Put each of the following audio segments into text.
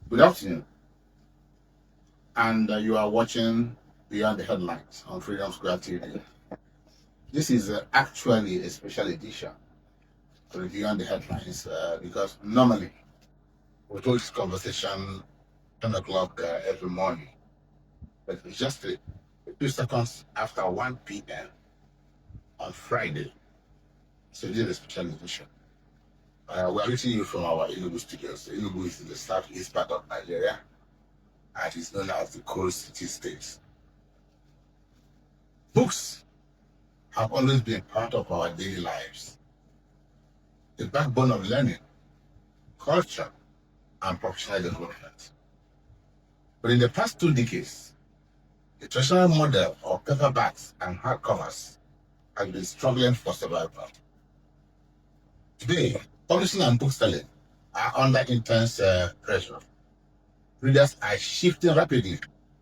Good afternoon, and you are watching Beyond the Headlines on Freedom Square TV. This is actually a special edition of Beyond the Headlines because normally we hold this conversation 10 o'clock every morning, but it's just a few seconds after 1 p.m. on Friday. So this is a special edition. We are reaching you from our Enugu studios. Enugu is in the southeast part of Nigeria and is known as the Coal City State. Books have always been part of our daily lives, the backbone of learning, culture, and professional development. But in the past 2 decades, the traditional model of paperbacks and hardcovers has been struggling for survival. Today, publishing and bookselling are under intense pressure. Readers are shifting rapidly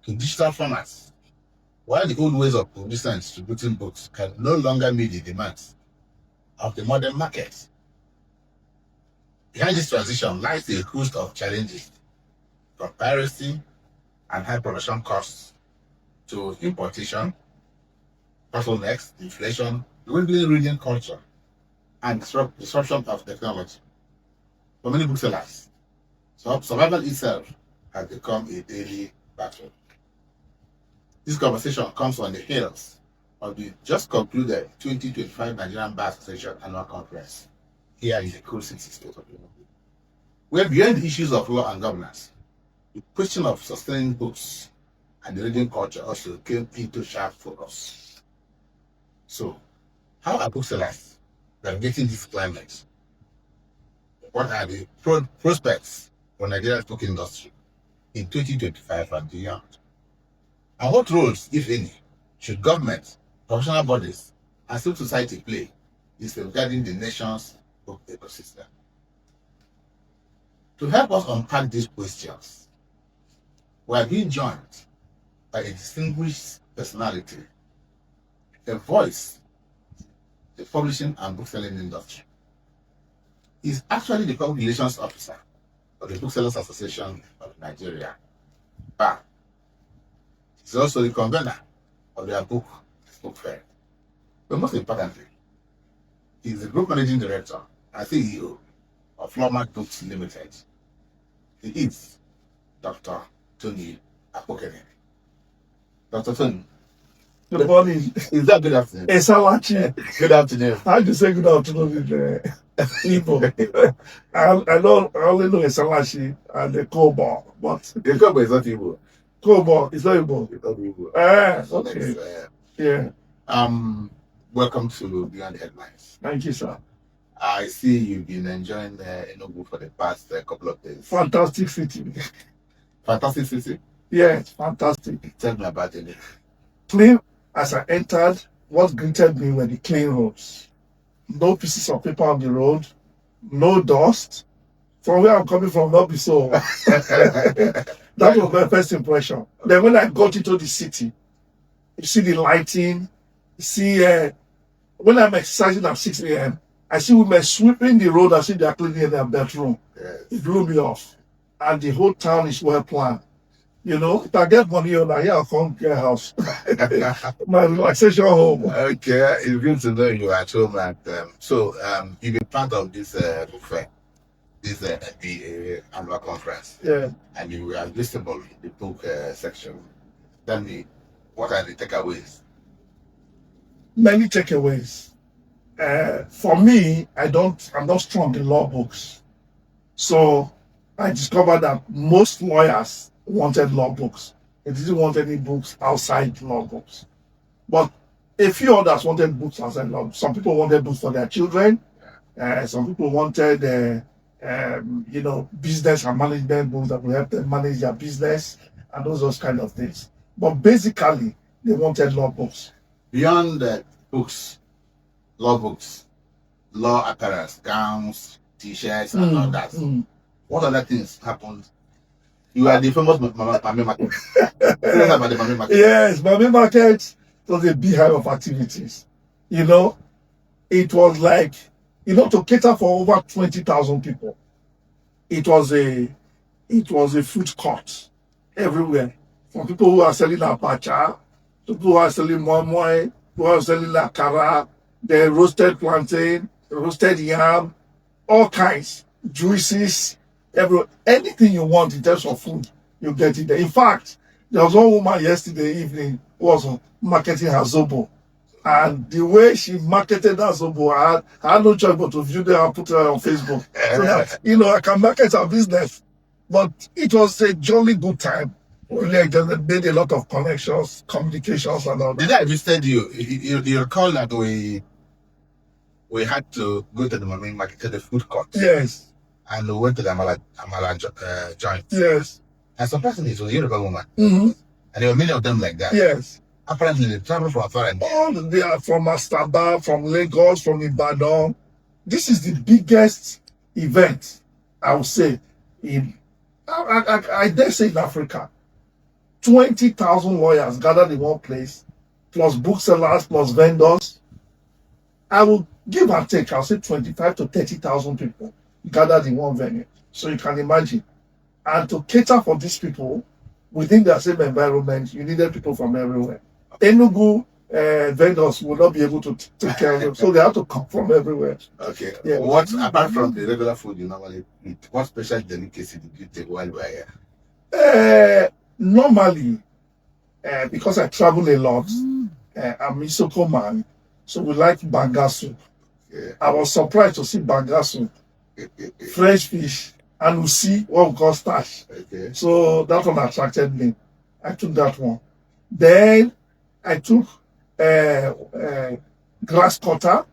to digital formats, while the old ways of producing and distributing books can no longer meet the demands of the modern market. Behind this transition lies a host of challenges, from piracy and high production costs to importation, bottlenecks, inflation, dwindling reading culture, and disruption of technology. For many booksellers, survival itself has become a daily battle. This conversation comes on the heels of the just concluded 2025 Nigerian Bar Association Annual Conference here in the Coal City State of Enugu, where beyond the issues of law and governance, the question of sustaining books and the reading culture also came into sharp focus. So, how are booksellers navigating this climate? What are the prospects for Nigeria's book industry in 2025 and beyond? And what roles, if any, should government, professional bodies, and civil society play in safeguarding the nation's book ecosystem? To help us unpack these questions, we are being joined by a distinguished personality, a voice in the publishing and bookselling industry. He is actually the public relations officer of the Booksellers Association of Nigeria, BAR. He's also the convener of their book fair. But most importantly, he is the group managing director and CEO of Flomat Books Limited. He is Dr. Tony Akpokene. Dr. Tony. Good morning. Is that good afternoon? It's Salachi. Good afternoon. How do you say good afternoon in Igbo? I only know Salachi and the Kobo, but The Kobo is not Igbo. Kobo is not Igbo. It's not Igbo. Okay. Yeah. Welcome to Beyond the Headlines. Thank you, sir. I see you've been enjoying Enugu for the past couple of days. Fantastic city. Fantastic city? Yeah, it's fantastic. Tell me about it. Clean. As I entered, what greeted me were the clean roads. No pieces of paper on the road, no dust. From where I'm coming from, not be so. That was my first impression. Then when I got into the city, you see the lighting, you see when I'm exercising at 6 a.m., I see women sweeping the road, I see they're cleaning their bedroom. Yes. It blew me off. And the whole town is well planned. You know, if I get money on here, I'll come get a house. My relaxation home. Okay, it's good to know you're at home. And you've been part of this book fair, this NBA annual conference. Yeah. And you are visible in the book section. Tell me, what are the takeaways? Many takeaways. For me, I'm not strong in law books. So I discovered that most lawyers wanted law books. They didn't want any books outside law books. But a few others wanted books outside law. Some people wanted books for their children. Some people wanted, business and management books that will help them manage their business and those kind of things. But basically, they wanted law books. Beyond books, law apparels, gowns, t-shirts, and all that. What other things happened? You are the famous Mami Market. Tell us about the Mami Market. Yes, Mami Market was a beehive of activities. You know, it was like, to cater for over 20,000 people. It was a it was a food court everywhere. From people who are selling apacha, to people who are selling moi, who are selling akara, the roasted plantain, roasted yam, all kinds, juices, anything you want in terms of food, you get it there. In fact, there was one woman yesterday evening who was marketing her zobo. And the way she marketed that zobo, I had no choice but to view them and put it on Facebook. So that, I can market our business. But it was a jolly good time. Really, I just made a lot of connections, communications, and all that. Did I visit you? You recall that we had to go to the main market, to the food court. Yes. And we went to the Amala joint. Yes. And surprisingly, it was a Yoruba woman. Mm-hmm. And there were many of them like that. Yes. Apparently, they travel from afar and all they are from Astaba, from Lagos, from Ibadan. This is the biggest event, I would say, I dare say in Africa. 20,000 lawyers gathered in one place, plus booksellers, plus vendors. I will give and take, I'll say 25 to 30,000 people gathered in one venue. So you can imagine. And to cater for these people, within the same environment, you needed people from everywhere. Enugu vendors will not be able to take care of them, so they have to come from everywhere. Okay. Yeah. What, apart from the regular food you normally eat, what special delicacy did you take while you were here? Normally, because I travel a lot, I'm Isoko man, so we like banga soup. Yeah. I was surprised to see banga soup, fresh fish, and we see what we call starch. Okay. So that one attracted me. I took that one. Then I took grass cutter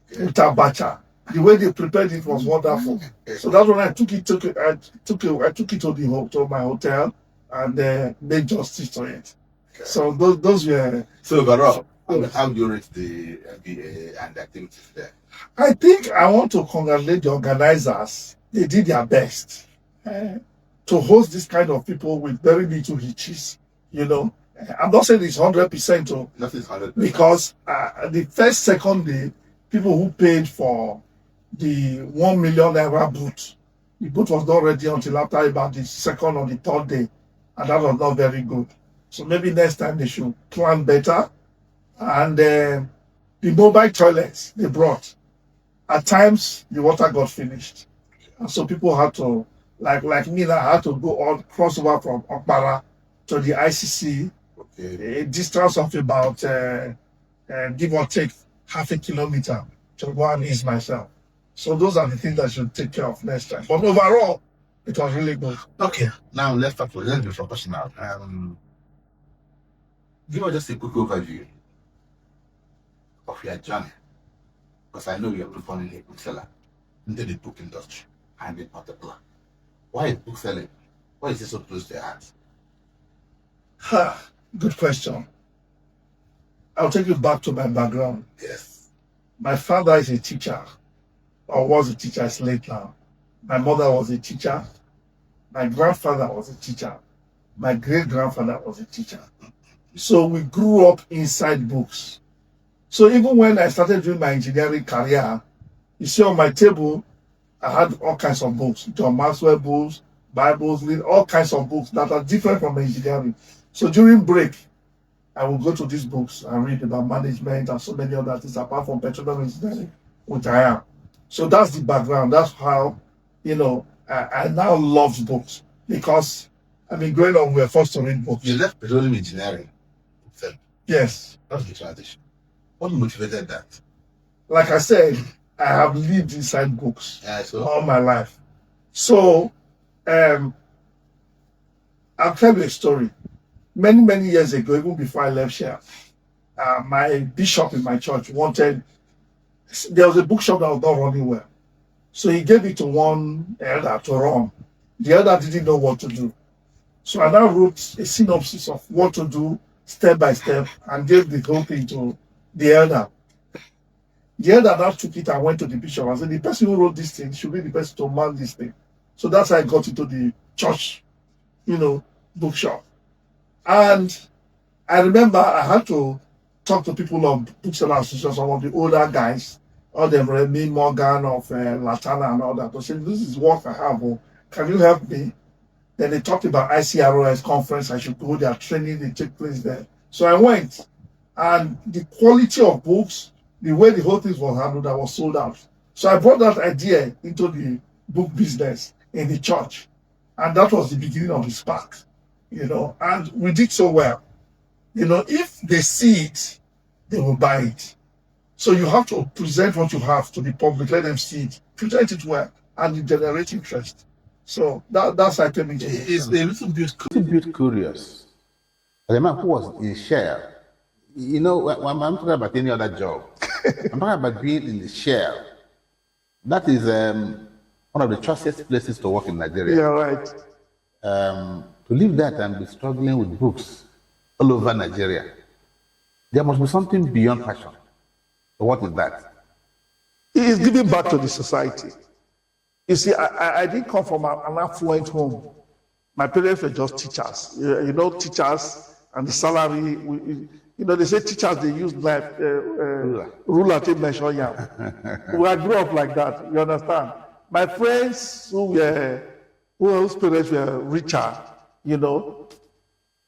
with abacha. The way they prepared it was wonderful. So that's when I took it. I took it to my hotel and made justice to it. Okay. So those were. So overall, how do you rate the MBA and the activities there? I think I want to congratulate the organizers. They did their best to host this kind of people with very little hitches. I'm not saying it's 100%. Nothing's 100%. Because the first, second day, people who paid for the 1 million naira booth, the booth was not ready until after about the second or the third day, and that was not very good. So maybe next time they should plan better. And the mobile toilets they brought, at times the water got finished, and so people had to, like me, I had to go on cross over from Okpara to the ICC. A distance of about, give or take, half a kilometer to go and ease myself. So those are the things I should take care of next time. But overall, it was really good. Okay, now let's start with a little professional. Give us just a quick overview of your journey, because I know you are performing a bookseller into the book industry, and in particular, why is bookselling? Why is it so close to your heart? Good question. I'll take you back to my background. Yes. My father is a teacher, or was a teacher, he's late now. My mother was a teacher. My grandfather was a teacher. My great-grandfather was a teacher. So we grew up inside books. So even when I started doing my engineering career, you see on my table, I had all kinds of books, John Maxwell books, Bibles, all kinds of books that are different from engineering. So during break, I will go to these books and read about management and so many other things apart from petroleum engineering, which I am. So that's the background. That's how, I now love books because, growing up, we were forced to read books. You left petroleum engineering. Yes. That's the transition. What motivated that? Like I said, I have lived inside books all my life. So, I'll tell you a story. Many, many years ago, even before I left here, my bishop in my church there was a bookshop that was not running well. So he gave it to one elder to run. The elder didn't know what to do. So I now wrote a synopsis of what to do step by step and gave the whole thing to the elder. The elder now took it and went to the bishop and said, the person who wrote this thing should be the person to man this thing. So that's how I got into the church, bookshop. And I remember I had to talk to people of Booksellers Association, some of the older guys, all them Remy Morgan of Latana and all that. I said, this is what I have. Can you help me? Then they talked about ICROS conference. I should go there, training, they take place there. So I went, and the quality of books, the way the whole thing was handled, I was sold out. So I brought that idea into the book business in the church. And that was the beginning of the spark, and we did so well. If they see it, they will buy it. So you have to present what you have to the public, let them see it, present it well, and it generates interest. So that's how I came into it. It's a little bit curious. The man who was in share, when I'm talking about any other job, I'm talking about being in the share. That is one of the choicest places to work in Nigeria. Yeah, right. To live that and be struggling with books all over Nigeria, there must be something beyond passion. So what is that? It is giving back to the society. You see, I didn't come from an affluent home. My parents were just teachers. Teachers and the salary. They say teachers, they use ruler to measure yam. I grew up like that, you understand? My friends whose parents were richer,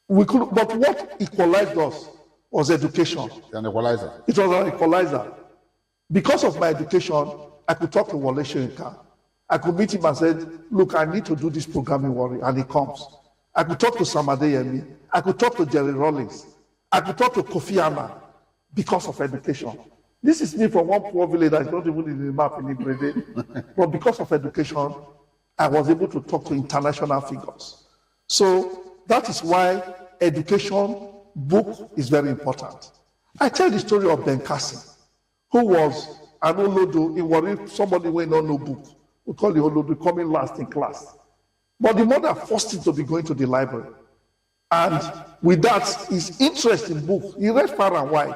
we could, but what equalized us was education. An equalizer. It was an equalizer. Because of my education, I could talk to Wale Soyinka. I could meet him and say, look, I need to do this programming worry, and he comes. I could talk to Sam Adeyemi. I could talk to Jerry Rollins. I could talk to Kofi Annan because of education. This is me from one poor village that is not even in the map in Ibrede. But because of education, I was able to talk to international figures. So that is why education, book is very important. I tell the story of Ben Cassin, who was an Olodo in Warri, somebody who don't know book. We call the Olodo coming last in class. But the mother forced him to be going to the library. And with that, his interest in books, he read far and wide.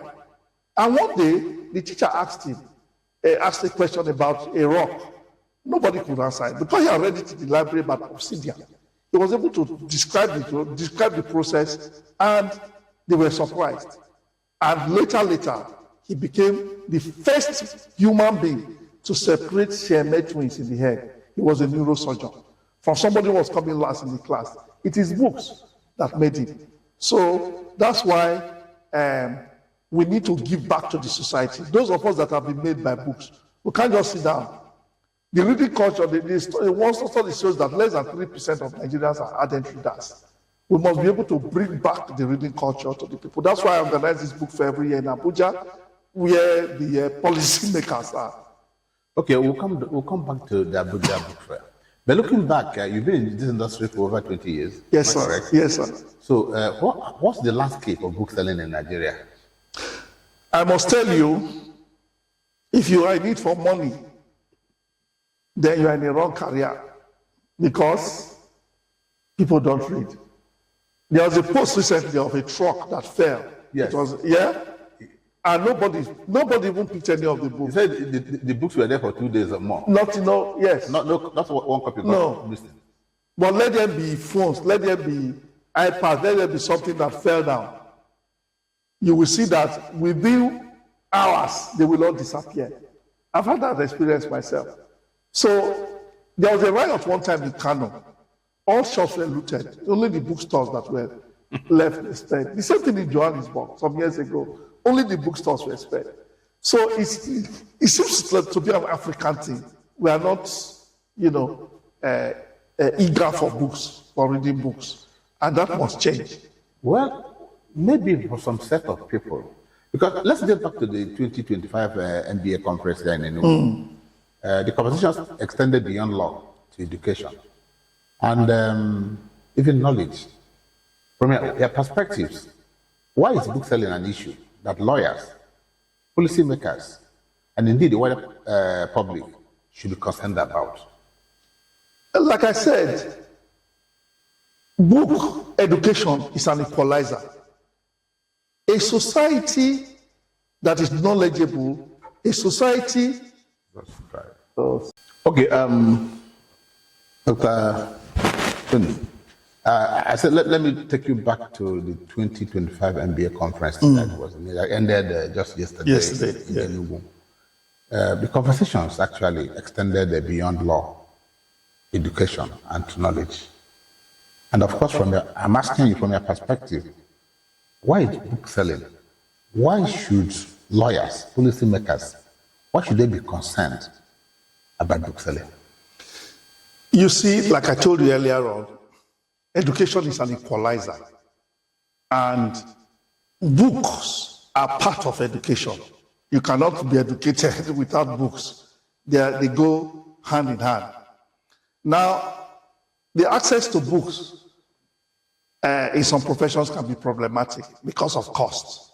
And one day, the teacher asked a question about a rock. Nobody could answer it because he had read it in the library about obsidian. He was able to describe the process, and they were surprised. And later, he became the first human being to separate Siamese twins in the head. He was a neurosurgeon. From somebody who was coming last in the class. It is books that made it. So that's why we need to give back to the society. Those of us that have been made by books, we can't just sit down. The reading culture, one study shows that less than 3% of Nigerians are ardent readers. We must be able to bring back the reading culture to the people. That's why I organize this book fair every year in Abuja, where the policy makers are. Okay, we'll come back to the Abuja book fair. But looking back, you've been in this industry for over 20 years. Yes, sir. Correct? Yes, sir. So what's the landscape of bookselling in Nigeria? I must tell you, if you are in need for money, then you are in the wrong career because people don't read. There was a post recently of a truck that fell. Yes. It was, and nobody even picked any of the You books. said the books were there for 2 days or more. Yes. Not one copy. No. But let them be phones, let them be iPads, let them be something that fell down. You will see that within hours, they will all disappear. I've had that experience myself. So there was a riot one time in Kano. All shops were looted. Only the bookstores that were left spared. The same thing in Johannesburg some years ago. Only the bookstores were spared. So it seems to be an African thing. We are not, eager for books, for reading books. And that must change. Well, maybe for some set of people. Because let's get back to the 2025 NBA conference there in Enugu. The conversations extended beyond law to education and even knowledge. From your perspectives, why is bookselling an issue that lawyers, policymakers, and indeed the wider public should be concerned about? Like I said, book education is an equalizer. A society that is knowledgeable, a society. That's right. Okay, Dr. Tony, I said let me take you back to the 2025 MBA conference that ended just yesterday in Enugu. The conversations actually extended beyond law, education, and to knowledge. And of course, I'm asking you from your perspective, why is book selling? Why should lawyers, policymakers, why should they be concerned about book selling? You see, like I told you earlier on, education is an equalizer. And books are part of education. You cannot be educated without books. They go hand in hand. Now, the access to books in some professions can be problematic because of cost.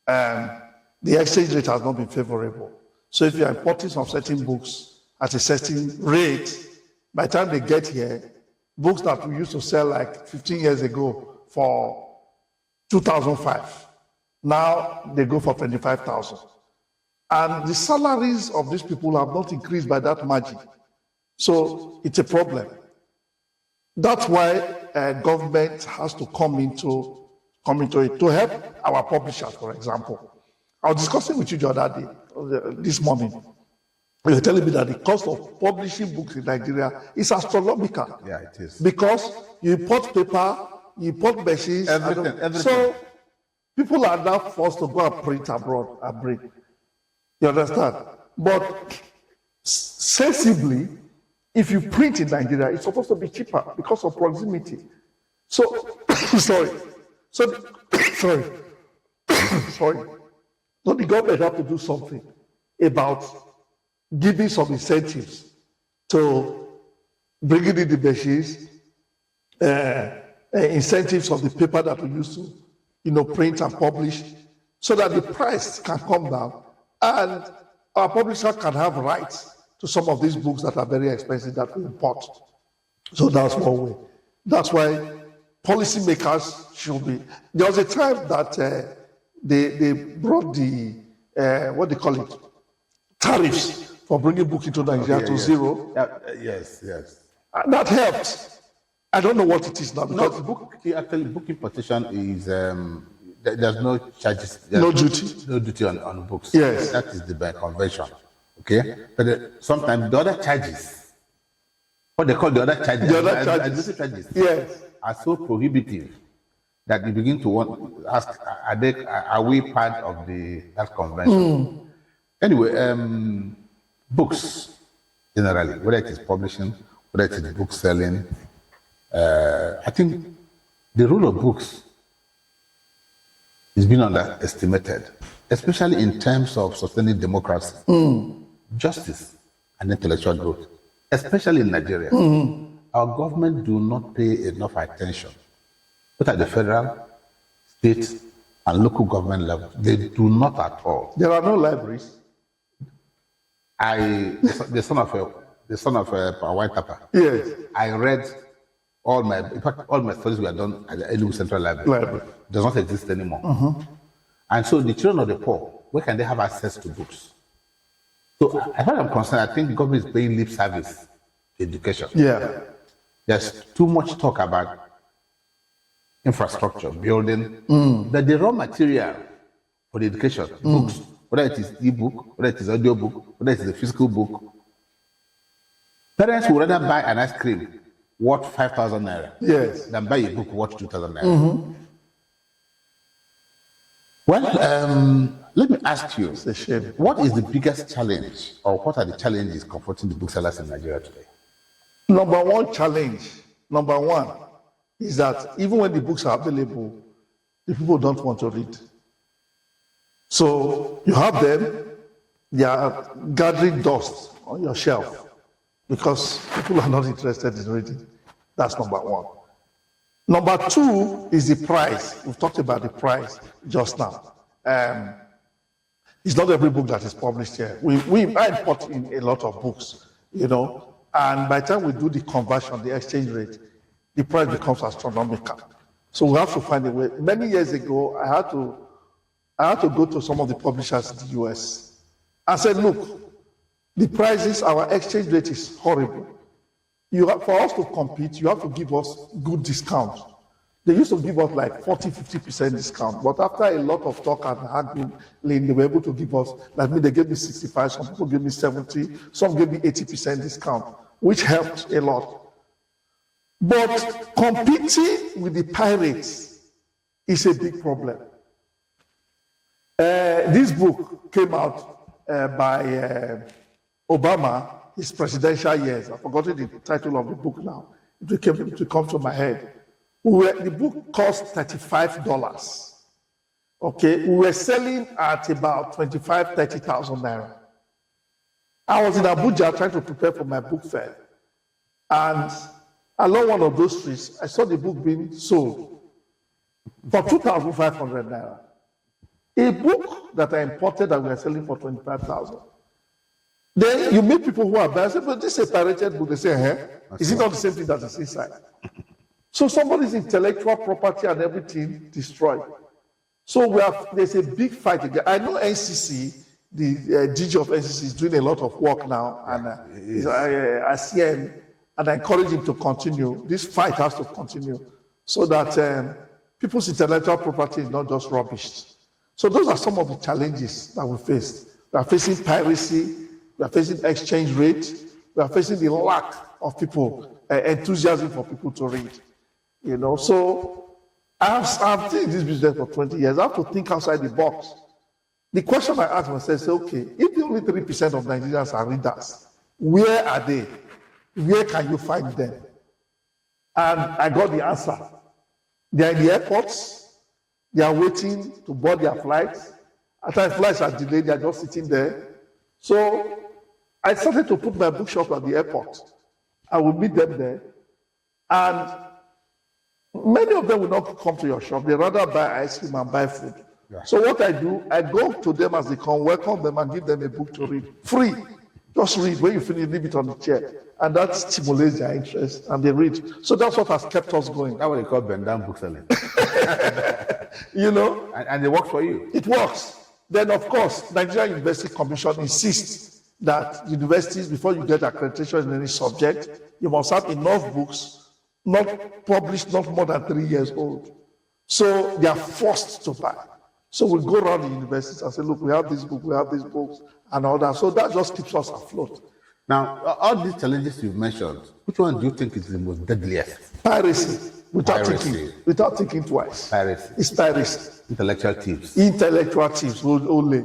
The exchange rate has not been favorable. So if you are importing some certain books at a certain rate, by the time they get here, books that we used to sell like 15 years ago for 2005, now they go for 25,000. And the salaries of these people have not increased by that margin. So it's a problem. That's why government has to come into it to help our publishers, for example. I was discussing with you the other day, this morning. You were telling me that the cost of publishing books in Nigeria is astronomical. Yeah, it is. Because you import paper, you import machines. Everything. So people are now forced to go and print abroad and bring. You understand? But sensibly, if you print in Nigeria, it's supposed to be cheaper because of proximity. So, sorry. So the government have to do something about giving some incentives to bringing in the machines, incentives of the paper that we used to, print and publish, so that the price can come down and our publisher can have rights to some of these books that are very expensive that we import. So that's one way. That's why policymakers should be. There was a time that they brought the what they call it, tariffs for bringing book into Nigeria to zero. Yes. That helped. I don't know what it is now because book importation is there's no charges. No duty. No duty on books. Yes. That is the by convention. Okay, but sometimes the other charges, what they call the other charges, administrative charges, yes, are so prohibitive that you begin to ask, are we part of that convention? Anyway, books generally, whether it is publishing, whether it is book selling, I think the role of books is being underestimated, especially in terms of sustaining democracy, justice, and intellectual growth, especially in Nigeria. Our government do not pay enough attention, both at the federal, state, and local government level. They do not at all. There are no libraries. The son of a white papa. Yes. I read all my studies were done at the Enugu Central Library. It does not exist anymore. And so the children of the poor, where can they have access to books? So as far as I'm concerned, I think the government is paying lip service to education. Yeah. There's too much talk about infrastructure, building, that the raw material for the education, books, whether it is e-book, whether it is audio book, whether it is a physical book. Parents would rather buy an ice cream worth 5,000 naira Yes. than buy a book worth 2,000 naira. Well, let me ask you, It's a shame. what is the biggest challenge, or what are the challenges confronting the booksellers in Nigeria today? Number one challenge, is that even when the books are available, the people don't want to read. So you have them, they are gathering dust on your shelf because people are not interested in reading. That's number one. Number two is the price. We've talked about the price just now. It's not every book that is published here. I import in a lot of books, and by the time we do the conversion, the exchange rate, the price becomes astronomical. So we have to find a way. Many years ago, I had to go to some of the publishers in the US and said, look, the prices, our exchange rate is horrible. For us to compete, you have to give us good discount. They used to give us like 40-50% discount, but after a lot of talk and haggling, they were able to give us, they gave me 65, some people gave me 70, some gave me 80% discount, which helped a lot. But competing with the pirates is a big problem. This book came out by Obama, his presidential years. I've forgotten the title of the book now. It will come to my head. The book cost $35. Okay, we were selling at about 25,000, 30,000 naira. I was in Abuja trying to prepare for my book fair. And along one of those streets, I saw the book being sold for 2,500 naira. A book that I imported that we are selling for 25,000. Then you meet people who are buying, say, but this is a pirated book. They say, is it not the same thing that is inside? So somebody's intellectual property and everything destroyed. So there's a big fight again. I know NCC, the DG of NCC is doing a lot of work now, and I see him, and I encourage him to continue. This fight has to continue so that people's intellectual property is not just rubbish. So those are some of the challenges that we face. We are facing piracy, we are facing exchange rate, we are facing the lack of people, enthusiasm for people to read. You know, so I've been in this business for 20 years. I have to think outside the box. The question I ask myself is, okay, if the only 3% of Nigerians are readers, where are they? Where can you find them? And I got the answer. They are in the airports. They are waiting to board their flights. At times flights are delayed, they are just sitting there. So I started to put my bookshop at the airport. I will meet them there. And many of them will not come to your shop. They rather buy ice cream and buy food. Yeah. So what I do, I go to them as they come, welcome them and give them a book to read. Free. Just read. When you finish, leave it on the chair. And that stimulates their interest and they read. So that's what has kept us going. That's what they call bend down bookselling. You know? And it works for you. It works. Then of course, Nigerian University Commission insists that universities, before you get accreditation in any subject, you must have enough books, not published, not more than 3 years old. So they are forced to buy. So we go around the universities and say, look, we have this book, we have these books, and all that. So that just keeps us afloat. Now, all these challenges you've mentioned, which one do you think is the most deadliest? Piracy. Without thinking twice. Piracy. It's piracy. Intellectual thieves. Intellectual thieves only.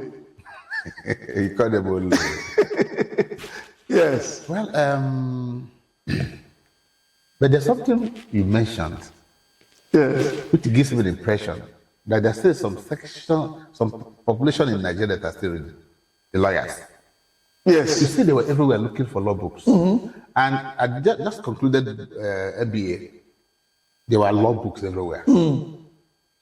You call them only. Yes. Well, but there's something you mentioned, yes, which gives me the impression that there's still some population in Nigeria that are still reading, the lawyers. Yes. You see, they were everywhere looking for law books. Mm-hmm. And I just concluded MBA. There were law books everywhere. Mm.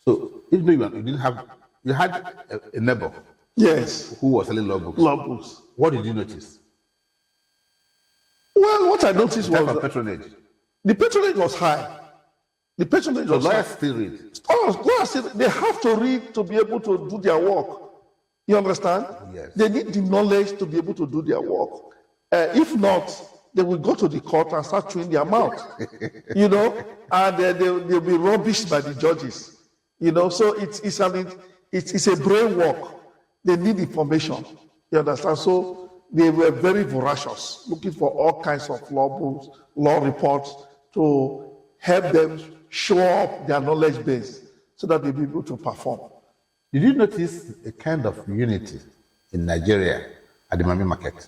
So even though you didn't have, you had a neighbor. Yes. Who was selling law books. Law books. What did you notice? Well, what I noticed was the patronage. The patronage was high. The patronage was lawyers high. still read. Oh, lawyers still, they have to read to be able to do their work. You understand? Yes. They need the knowledge to be able to do their work. If not, they will go to the court and start chewing their mouth. You know, and they'll be rubbished by the judges. You know, so it's a brain work. They need information. You understand? So they were very voracious, looking for all kinds of law books, law reports to help them show up their knowledge base so that they'll be able to perform. Did you notice a kind of unity in Nigeria at the Mami market?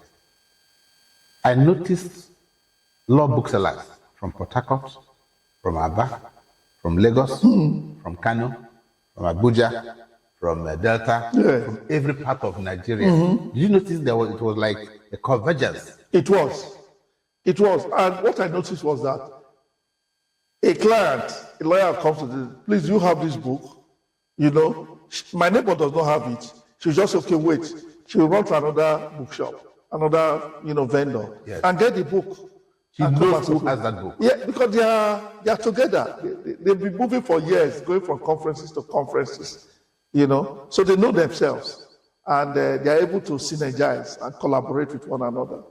I noticed law booksellers from Port Harcourt, from Aba, from Lagos, from Kano, from Abuja, from Delta, from every part of Nigeria. Mm-hmm. Did you notice it was like a convergence? It was. It was. And what I noticed was that a lawyer comes to this, please, you have this book, you know. My neighbor does not have it. She'll just say, okay, wait. She'll run to another bookshop, another, vendor, and get the book. She knows who has that book. Yeah, because they are together. They've been moving for years, going from conferences to conferences, So they know themselves, and they are able to synergize and collaborate with one another.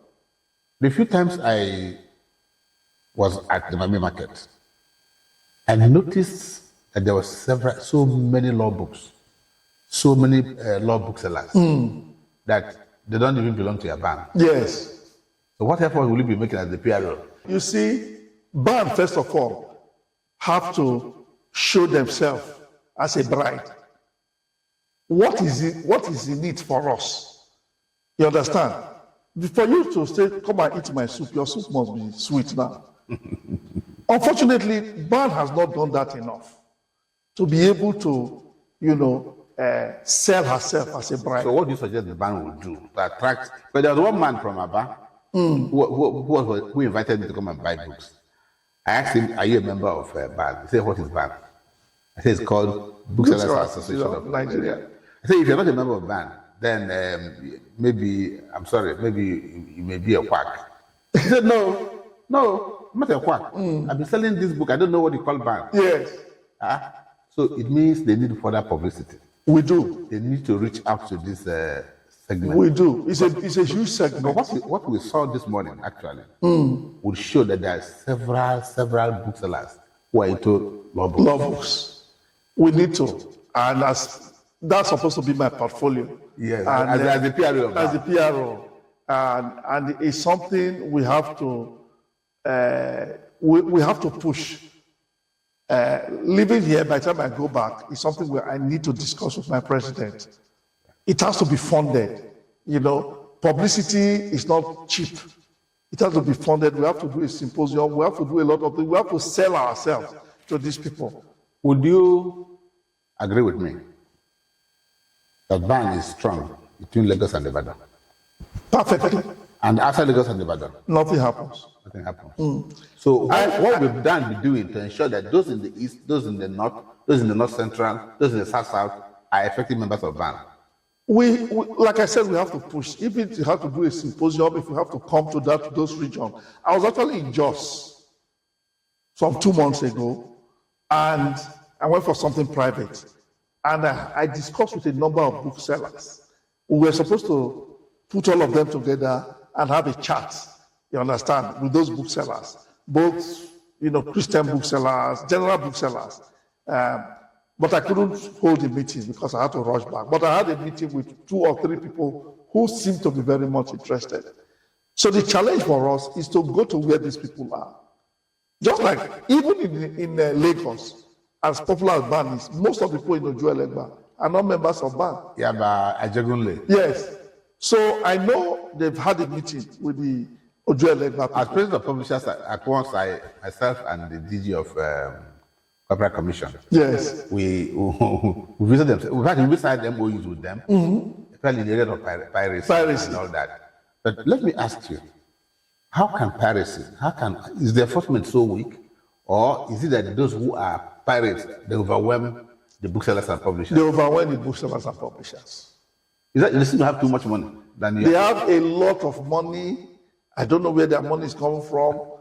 The few times I was at the Mami market, I noticed that there were so many law books, so many law booksellers that they don't even belong to your bank. Yes. So what effort will you be making as the PRO? You see, ban, first of all, have to show themselves as a bride. What is in it for us? You understand? For you to say, come and eat my soup, your soup must be sweet now. Unfortunately, ban has not done that enough to be able to, sell herself as a bride. So what do you suggest the band would do to attract? But there was one man from Aba who invited me to come and buy books. I asked him, "Are you a member of a band?" He said, "What is band?" I said, "It's called Booksellers Association of Nigeria." I said, "If you're not a member of band, then maybe you may be a quack." He said, "No, I'm not a quack. I've been selling this book. I don't know what you call band." Yes. So it means they need further publicity. We do. They need to reach out to this segment. We do. It's a huge segment. But what we saw this morning actually would show that there are several booksellers who are into law books. We need to, and that's supposed to be my portfolio. Yes, and, as the PRO. As the PRO, and it's something we have to we have to push. Living here, by the time I go back, is something where I need to discuss with my president. It has to be funded. Publicity is not cheap. It has to be funded. We have to do a symposium. We have to do a lot of things. We have to sell ourselves to these people. Would you agree with me that band is strong between Lagos and Ibadan? Perfectly. And after Lagos and Ibadan? Nothing happens. Nothing happens. So what we've done, be doing to ensure that those in the east, those in the north, those in the north central, those in the south are effective members of band. We like I said, we have to push. If we have to do a symposium, if we have to come to those regions. I was actually in Jos some 2 months ago, and I went for something private. And I discussed with a number of booksellers. We were supposed to put all of them together and have a chat, you understand, with those booksellers, both, Christian booksellers, general booksellers. But I couldn't hold a meeting because I had to rush back. But I had a meeting with 2 or 3 people who seemed to be very much interested. So the challenge for us is to go to where these people are. Just like even in Lagos, as popular as band is, most of the people in Ojuelegba are not members of band. Yeah, but Ajegunle. Yes. So I know they've had a meeting with the Ojuelegba people. As president of publishers, at once myself and the DG of Corporate Commission. Yes. We visited them. In fact, we signed MOUs with them, especially in the area of piracy and all that. But let me ask you, how can piracy, is the enforcement so weak? Or is it that those who are pirates, they overwhelm the booksellers and publishers? They overwhelm the booksellers and publishers. Is that they seem to have too much money than you? They have a lot of money. I don't know where their money is coming from.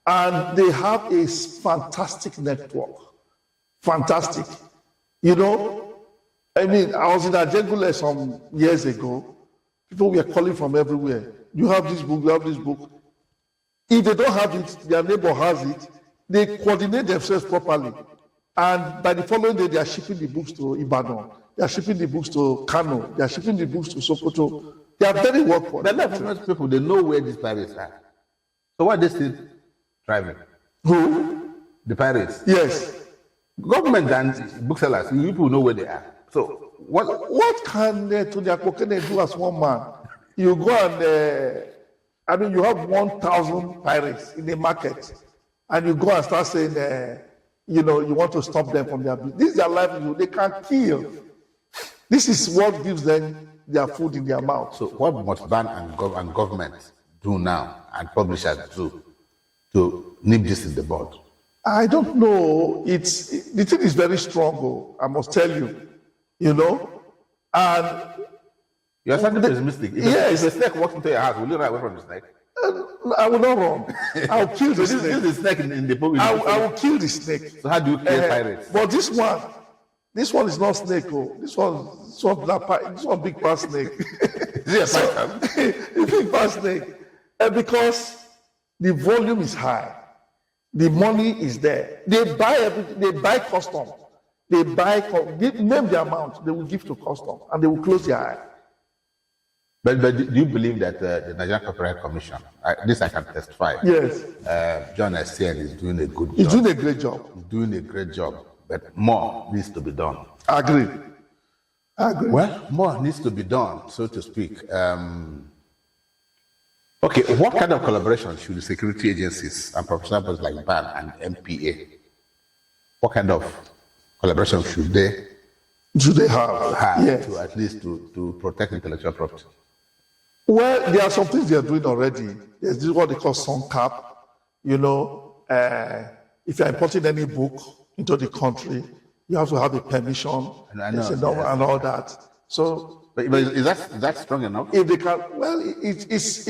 And they have a fantastic network. Fantastic. I was in Ajegunle some years ago. People were calling from everywhere. You have this book, you have this book. If they don't have it, their neighbor has it. They coordinate themselves properly. And by the following day, they are shipping the books to Ibadan. They are shipping the books to Kano. They are shipping the books to Sokoto. They are very well coordinated. But most people, they know where these pirates are. So why are they still driving? Who? The pirates. Yes. Government and booksellers, you people know where they are. So what can Tony Akpokene do as one man? You go and you have 1,000 pirates in the market, and you go and start saying, you want to stop them from their business. This is their livelihood. They can kill. This is what gives them their food in their mouth. So what must ban and government do now, and publishers do, to nip this in the bud? I don't know. The thing is very strong, I must tell you. And you're starting to mistake. Yes. If a snake walks into your house, will you run away from the snake? I will not run. I'll kill the snake. This is the snake in the book. I will kill the snake. So how do you kill pirates? But this one is not snake. This one big past snake. Is it a The big past snake. Because the volume is high, the money is there. They buy everything. They buy custom. They name the amount they will give to custom, and they will close their eye. But do you believe that the Nigerian Copyright Commission, this I can testify, Yes. John Essien is doing a good job. He's doing a great job. He's doing a great job, but more needs to be done. I agree. Well, more needs to be done, so to speak. Okay, what kind of collaboration should the security agencies and professional bodies like BAN and MPA, what kind of collaboration should they have? Yes. to at least to protect intellectual property? Well, there are some things they are doing already. There's this what they call sun cap. You know, if you're importing any book into the country, you have to have a permission and all that. So, but is that strong enough? If they can, well, it's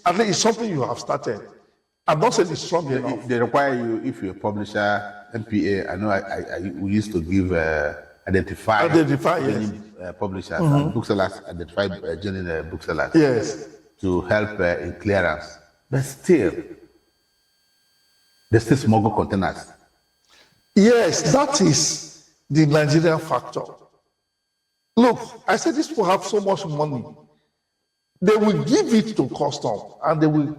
at least it's something you have started. I'm not saying it's strong enough. They require you, if you're a publisher, MPA. I know we used to give identify yes. Publishers and booksellers, identify genuine booksellers. Yes. To help in clearance, but still, there's still smuggle containers. Yes, that is the Nigerian factor. Look, I said these people have so much money. They will give it to custom and they will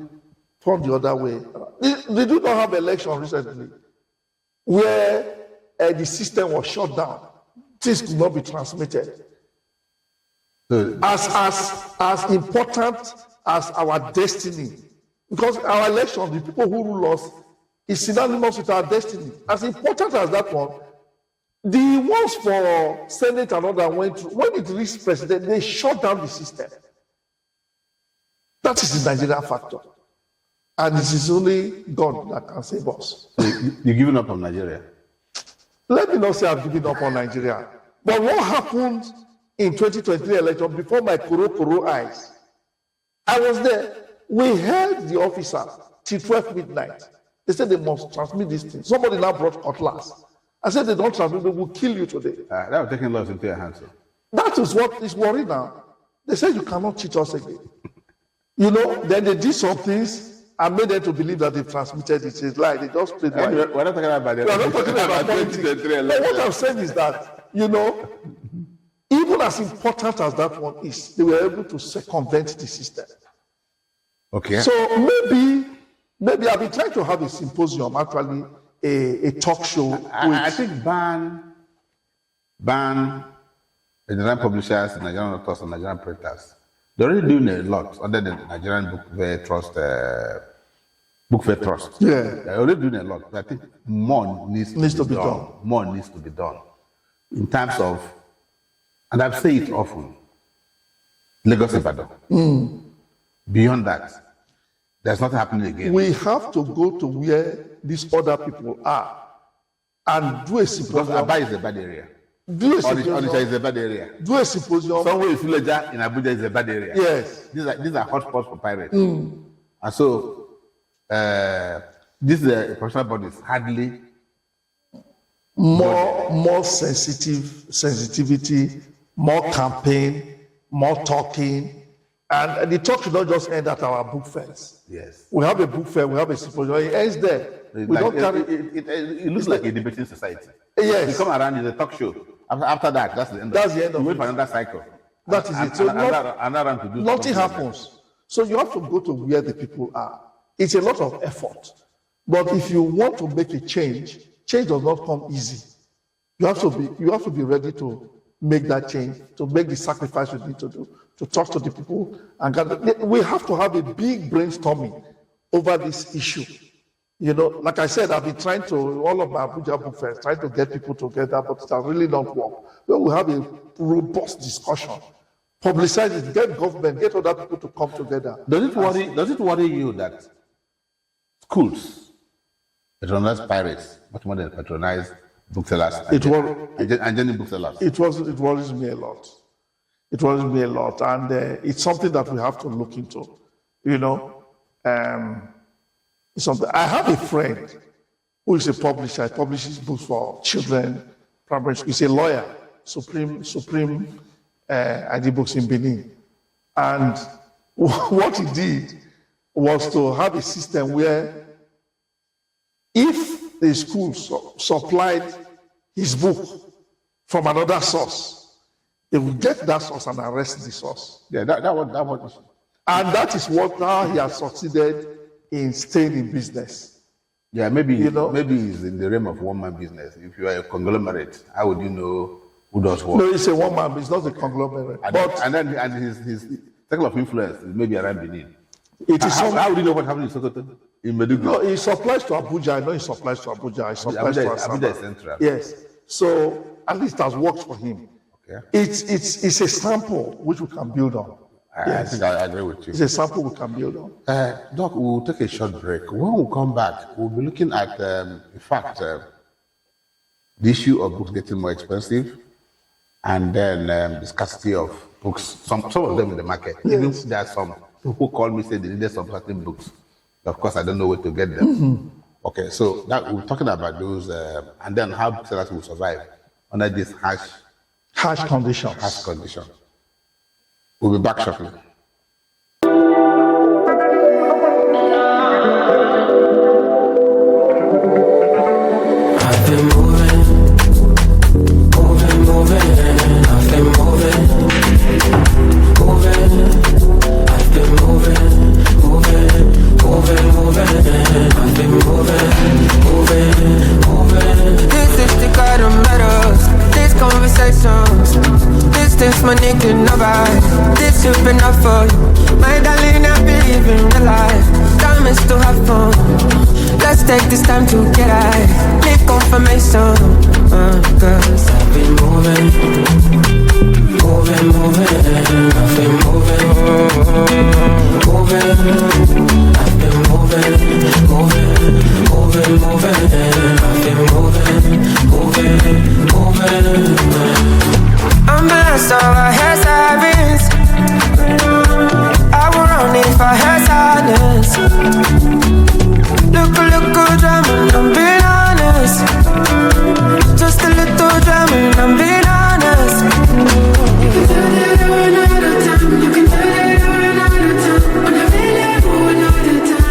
turn the other way. They do not have election recently where the system was shut down. Things could not be transmitted. So, as important as our destiny, because our election, the people who rule us, is synonymous with our destiny. As important as that one, the ones for Senate and other went through, when it reached president, they shut down the system. That is the Nigerian factor. And it is only God that can save us. So you're giving up on Nigeria? Let me not say I've given up on Nigeria. But what happened in 2023 election before my kuro eyes? I was there. We held the officer till 12 midnight. They said they must transmit this thing. Somebody now brought cutlass. I said they don't transmit, they will kill you today. That was taking laws into your hands. Sir. That is what is worrying now. They said you cannot cheat us again. You know, then they did some things and made them to believe that they transmitted it. It's like they just played like. We're not talking about that. We're not talking about politics. But what I'm saying is that, you know, even as important as that one is, they were able to circumvent the system. Okay. So maybe I've been trying to have a symposium, actually, a talk show. I think ban the Nigerian publishers, the Nigerian authors, and Nigerian printers. They're already doing a lot under the Nigerian Book Fair Trust. Yeah. They're already doing a lot. But I think more needs to be done. More needs to be done. In terms of, and I've said it often, Lagos Ibadan. Beyond that, there's nothing happening again. We have to go to where these other people are and do a symposium. Because Aba is a bad area. Do a symposium. Onitsha is a bad area. Do a symposium. Somewhere in Suleja in Abuja is a bad area. Yes. These are hotspots for pirates. And so, these professional bodies hardly more sensitivity, more campaign, more talking. And the talk should not just end at our book fairs. Yes. We have a book fair, we have a symposium, it ends there. It looks like a debating society. Yes. You come around, it's a talk show. After that, that's the end of it. You wait for another cycle. That is it. So another round to do nothing happens. So you have to go to where the people are. It's a lot of effort. But if you want to make a change does not come easy. You have to be ready to make that change, to make the sacrifice you need to do, to talk to the people. And we have to have a big brainstorming over this issue. You know, like I said, I've been trying to, all of my Abuja book fairs, trying to get people together, but it has really not worked. Well, we have a robust discussion. Publicize it, get government, get other people to come together. Does it worry you that schools patronize pirates much more than patronize booksellers and genuine booksellers? It worries me a lot. It worries me a lot, and it's something that we have to look into. You know, something. I have a friend who is a publisher. He publishes books for children, primary school. He's a lawyer, Supreme ID Books in Benin. And what he did was to have a system where if the school supplied his book from another source, They will get that source and arrest the source. Yeah, that was. And that is what now he has succeeded in staying in business. Yeah, maybe know? maybe it's in the realm of one-man business. If you are a conglomerate, how would you know who does what? No, it's a one man, it's not a conglomerate. And his circle of influence is maybe around Benin. It is How would you know what happened in Sokoto? In Meduguri? No, he supplies to Abuja. I know he supplies to Abuja. He supplies to Asaba. Abuja is central. Yes. So at least it has worked for him. Okay. It's a sample which we can build on. I think I agree with you. It's a sample we can build on. Doc, we'll take a short break. When we come back, we'll be looking at, in fact, the issue of books getting more expensive, and then the scarcity of books. Some of them in the market. Yes. Even there are some who call me say they needed some certain books. Of course, I don't know where to get them. Okay, so that we're talking about those, and then how booksellers will survive under this Harsh conditions. harsh condition. We'll be back shortly. I've been moving, I've been moving, I've been moving, I've been moving. This is the kind of matters, these conversations, distance my nigga nobody. This should be enough for you, my darling. I believe in the life, time is to have fun. Let's take this time to get high, make confirmation, cause I've been moving, I've been moving, I've been moving, I've been moving. I'm blessed, so I had sirens. I would run if I had sadness. Look, drama, I'm being honest. Just a little drama, I'm being honest. You can tell it over another time. You can tell it over another time. When I feel it for another time.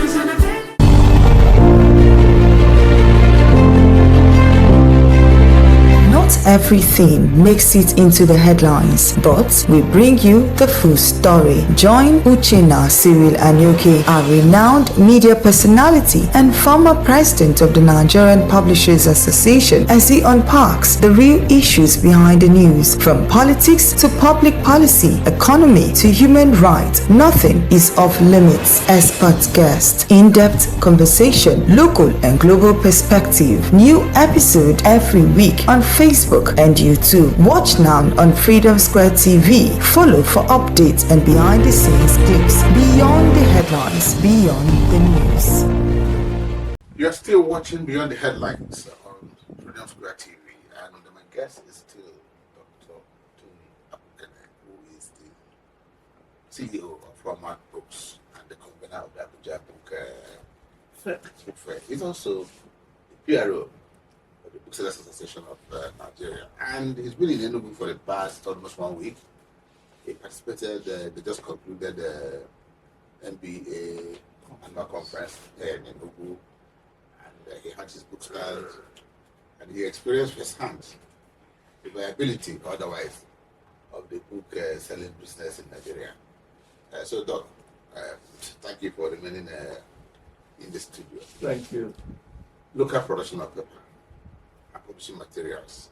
Not everything makes it into the headlines, but we bring you the full story. Join Uchenna Cyril Anyoke, a renowned media personality and former president of the Nigerian Publishers Association, as he unpacks the real issues behind the news, from politics to public policy, economy to human rights. Nothing is off limits. Expert guest, in-depth conversation, local and global perspective. New episode every week on Facebook and YouTube. Watch now on Freedom Square TV. Follow for updates and behind the scenes clips. Beyond the headlines, beyond the news. You're still watching Beyond the Headlines on Freedom Square TV, and my guest is still Dr. Akpokene, who is the CEO of Flomat Books and the convener of the Abuja Book Fair. He's also the PRO of the Booksellers Association of Nigeria, and he's been in Enugu for the past almost 1 week. He participated, they just concluded the NBA annual conference here in Enugu, and he had his book stand, and he experienced firsthand the viability, otherwise, of the book selling business in Nigeria. So, Doc, thank you for remaining in the studio. Thank you. Local production of paper and publishing materials.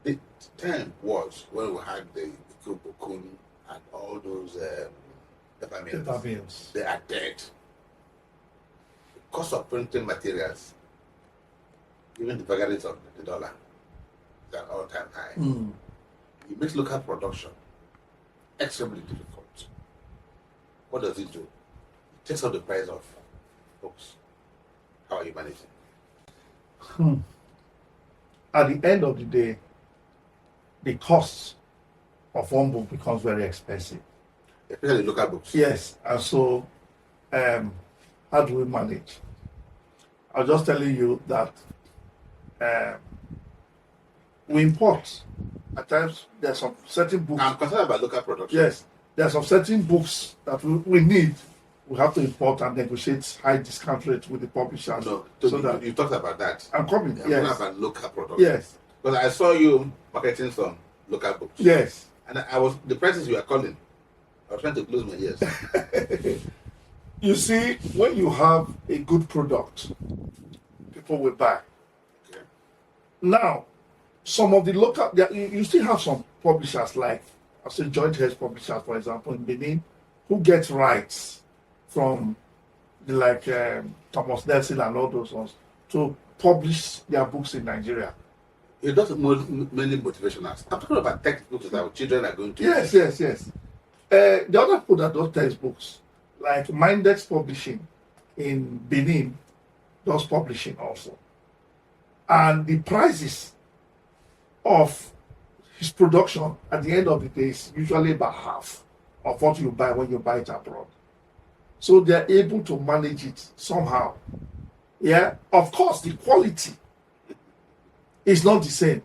The time was when we had the Akpokene and all those paper mills. They are dead. The cost of printing materials, even the vagaries of the dollar, is at all-time high. It makes local production extremely difficult. What does it do? It takes up the price of books. How are you managing? At the end of the day, the cost of one book becomes very expensive. Especially local books. Yes, and so how do we manage? I was just telling you that we import. At times, there are some certain books. I'm concerned about local production. Yes, there are some certain books that we need. We have to import and negotiate high discount rates with the publishers. No, so that you talked about that. I'm coming. I'm yes. talking about local production. Yes. Because I saw you marketing some local books. Yes. And I was, the prices you were calling, I was trying to close my ears. You see, when you have a good product, people will buy. Okay. Now, some of the local, you still have some publishers like, I say joint heads publishers, for example, in Benin, who get rights from Thomas Nelson and all those ones to publish their books in Nigeria. It does mainly motivationals. I'm talking about textbooks that our children are going to. Yes. The other people that do textbooks, like Mindex Publishing in Benin, does publishing also. And the prices of his production at the end of the day is usually about half of what you buy when you buy it abroad. So they're able to manage it somehow. Yeah, of course, the quality is not the same.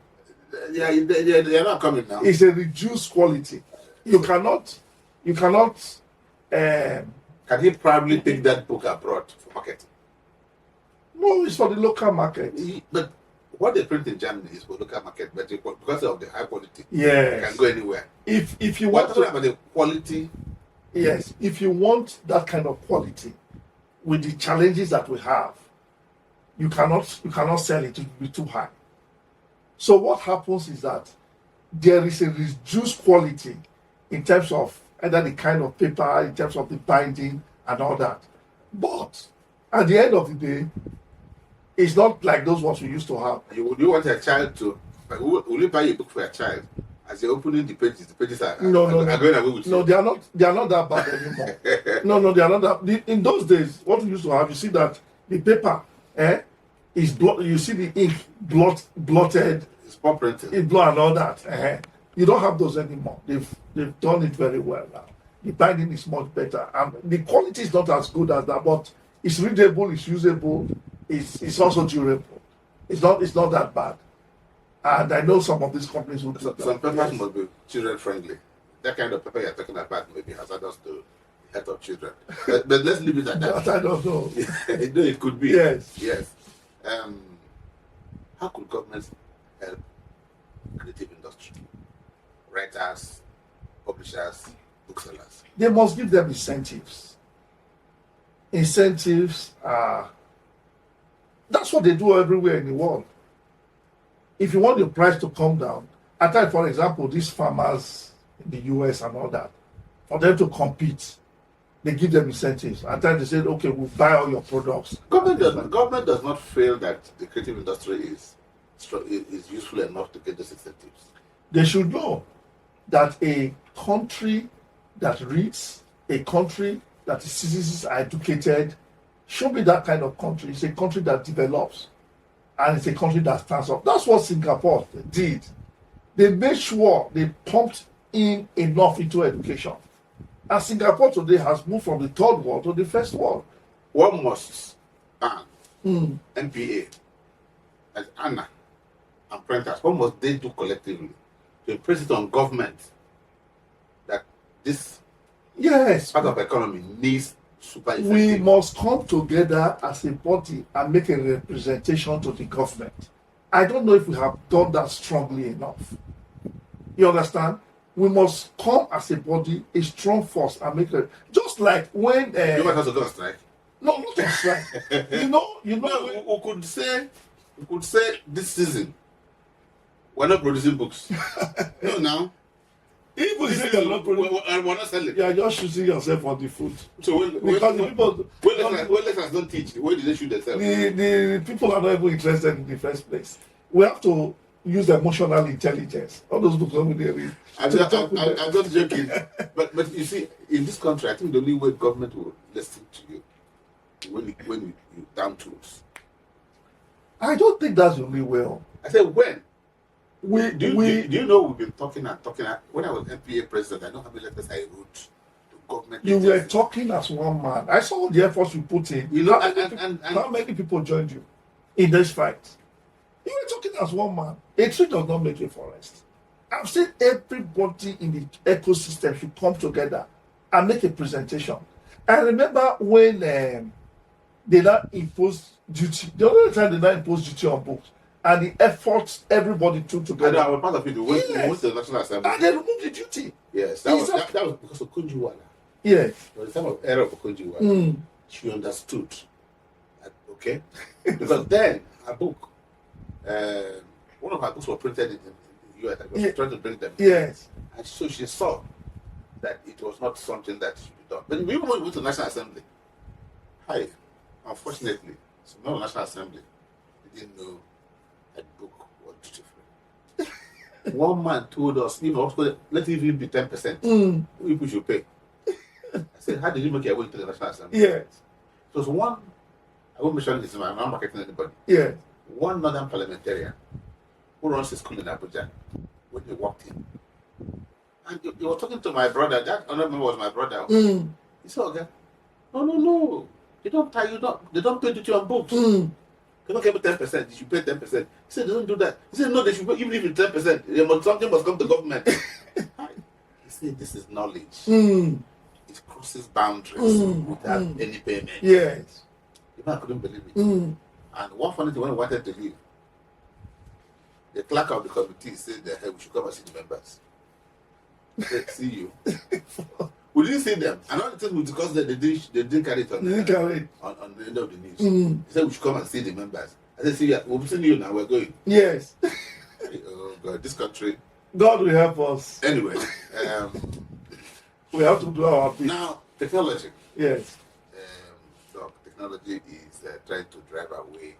Yeah, they're not coming now. It's a reduced quality. You cannot. Can he probably take that book abroad for marketing? No, it's for the local market. But what they print in Germany is for local market, but because of the high quality, Yes. it can go anywhere. If you What want to, about the quality? yes, if you want that kind of quality, with the challenges that we have, you cannot sell it. It will be too high. So what happens is that there is a reduced quality in terms of either the kind of paper, in terms of the binding and all that. But at the end of the day, it's not like those ones we used to have. Would you want a child to? Will you buy a book for a child? As you're opening the pages are going away with No, you. they are not that bad anymore. No, they are not that. In those days, what we used to have, you see that the paper, is you see the ink blotted, It's more printing. it's blot and all that. You don't have those anymore. They've done it very well now. The binding is much better, and the quality is not as good as that, but it's readable, it's usable, it's also durable. It's not that bad. And I know some of these companies will do that. Some papers must be children friendly. That kind of paper you're talking about may be hazardous to the health of children. But let's leave it at that. That I don't know. No, it could be. Yes. How could governments help creative industry? Writers, publishers, booksellers. They must give them incentives. Incentives are, that's what they do everywhere in the world. If you want the price to come down, at times, for example, these farmers in the US and all that, for them to compete, they give them incentives. At times they say, okay, we'll buy all your products. Government does not feel that the creative industry is useful enough to get those incentives. They should know that a country that reads, a country that its citizens are educated, should be that kind of country. It's a country that develops, and it's a country that stands up. That's what Singapore did. They made sure they pumped in enough into education. And Singapore today has moved from the third world to the first world. One must ban NPA as Anna and Prentice. What must they do collectively to impress it on government that this part of the economy needs super effective? We must come together as a body and make a representation to the government. I don't know if we have done that strongly enough. You understand? We must come as a body, a strong force, and make it. Just like when you might also go on strike. No, not on strike. you know. No, we could say this season we're not producing books. No, now. Even if you're not producing, we're not selling. you are just shooting yourself on the foot. So Because the people, when lecturers don't teach, where did they shoot themselves? the people are not even interested in the first place. We have to use emotional intelligence. All those books we read. I'm not joking. But you see, in this country, I think the only way government will listen to you when you down tools. I don't think that's the only way. I said when. Do We you know we've been talking? When I was NPA president, I know how many letters I wrote to government. you were agencies. talking as one man. I saw the efforts you put in. You know, How many people joined you in this fight? You were talking as one man. A tree does not make a forest. I've seen everybody in the ecosystem should come together and make a presentation. I remember when they now imposed duty. The only time they now imposed duty on books and the efforts everybody took I together. know, I was part of it. We went Yes. to the National Assembly. And they removed the duty. Yes, that was Exactly. that was because of Kunjiwala. Yes. By the time of era of Kunjiwala, she understood. Okay? Because then her book, one of her books was printed in the US. I was trying to bring them. Yes. And so she saw that it was not something that should be done. But even when we went to the National Assembly, unfortunately, so not the National Assembly, they didn't know that book was different. One man told us, let it even be 10%. We should pay. I said, how did you make your way to the National Assembly? Yes. It was one, I won't mention this, I'm not marketing anybody. Yes. One northern parliamentarian who runs a school in Abuja, when he walked in, and he was talking to my brother. That other member was my brother. He said, okay, no, they don't pay duty on books. They don't give 10%. You should pay 10%. He said they don't do that. He said no, they should pay, even if it's 10%. Something must come to government. He said this is knowledge. It crosses boundaries without any payment. Yes. The man couldn't believe it. And one funny thing, when he wanted to leave, the clerk of the committee said that, hey, we should come and see the members. He said, see you. We didn't see them. Another thing was because they didn't carry it on the end of the news. He said we should come and see the members. I said, see you, we'll see you now, we're going. Yes. Oh God, this country. God will help us. Anyway, we have to do our bit. now technology. Yes. Technology is trying to drive away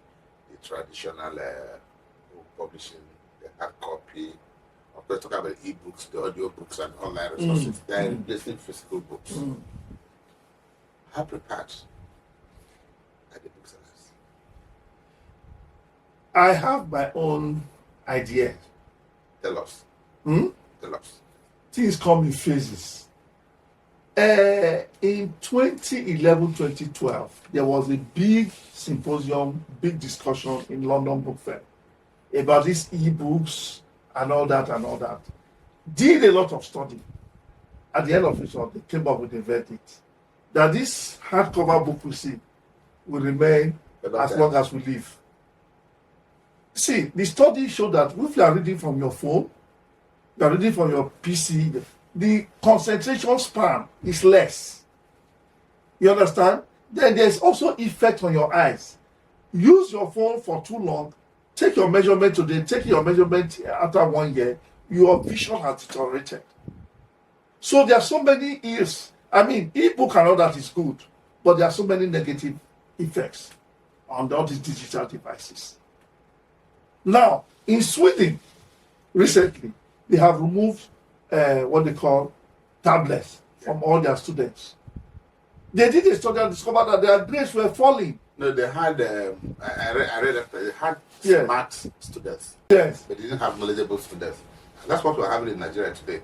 the traditional book publishing, the hard copy. Of course, talk about e-books, the audio books, and online resources. They are replacing physical books. How prepared are the booksellers? I have my own idea. Tell us. Tell us. Things come in phases. In 2011, 2012, there was a big symposium, big discussion in London Book Fair about these e-books and all that. Did a lot of study. At the end of it all, they came up with a verdict that this hardcover book we see will remain as long as we live. See, the study showed that if you are reading from your phone, you are reading from your PC, the concentration span is less. You understand? Then there's also effect on your eyes. Use your phone for too long, take your measurement today, take your measurement after 1 year, your vision has deteriorated. So there are so many e-book and all that is good, but there are so many negative effects on all these digital devices. Now, in Sweden, recently, they have removed what they call tablets from all their students. They did a study and discovered that their grades were falling. No, they had, I read after, they had smart students. Yes. But they didn't have knowledgeable students. And that's what we're having in Nigeria today.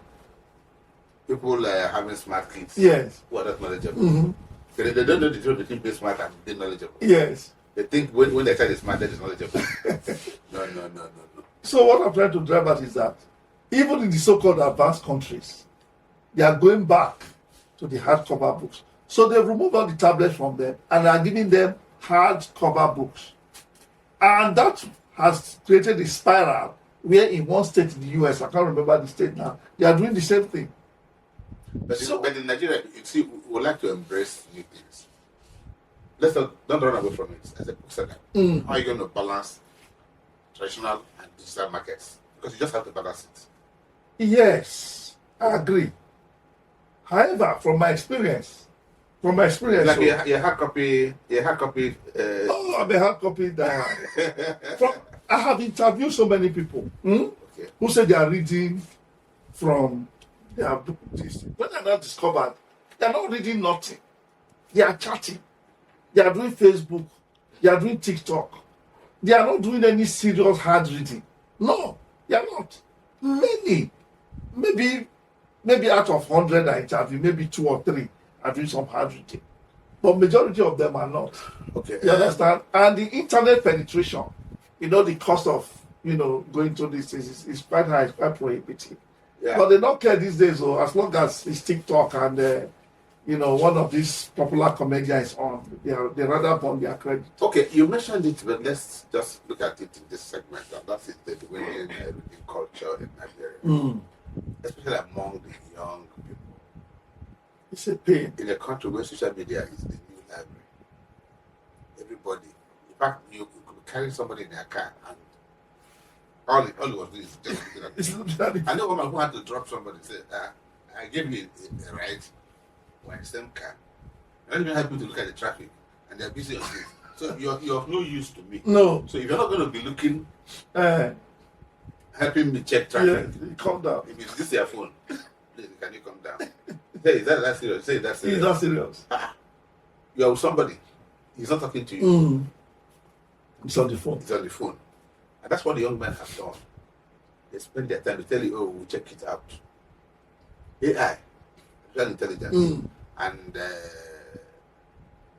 People having smart kids. Yes. Who are not knowledgeable. They don't know the difference between being smart and being knowledgeable. Yes. They think when they child is smart, that is knowledgeable. No. So what I'm trying to drive at is that even in the so-called advanced countries, they are going back to the hardcover books. So they remove all the tablets from them and are giving them hardcover books. And that has created a spiral where in one state in the US, I can't remember the state now, they are doing the same thing. But in Nigeria, you see, we would like to embrace new things. Let's don't run away from it as a bookseller. How are you going to balance traditional and digital markets? Because you just have to balance it. Yes, I agree. However, from my experience, Like so, your hard copy. I'm a hard copy that I have interviewed so many people who say they are reading from their book. When they're not discovered, they're not reading nothing. They are chatting. They are doing Facebook. They are doing TikTok. They are not doing any serious hard reading. No, they are not. Many, maybe out of 100 I interview, maybe 2 or 3 are doing some hard reading. But majority of them are not. Okay. You understand? And the internet penetration, the cost of, going to this is quite high, it's quite prohibitive. Yeah. But they don't care these days, as long as it's TikTok and, one of these popular comedians on. They rather burn their credit. Okay, you mentioned it, but let's just look at it in this segment, and that is the Duwenian reading culture in Nigeria, especially among the young people. It's a pain. In a country where social media is the new library, everybody, in fact, you could carry somebody in their car, and all it was doing is just looking at It's it. literally I know a woman who had to drop somebody and said, I gave you a ride. We're in the same car. I don't even have people to look at the traffic, and they're busy on this. So you're of no use to me. no. So if you're not going to be looking, Uh, helping me check yeah, traffic, calm down. if it's this your phone, please, can you come down? Say, is that serious? Say that's He's serious. not serious. You're with somebody. He's not talking to you. It's on the phone. He's on the phone. And that's what the young men have done. They spend their time to tell you, oh, we'll check it out. AI, artificial intelligence, and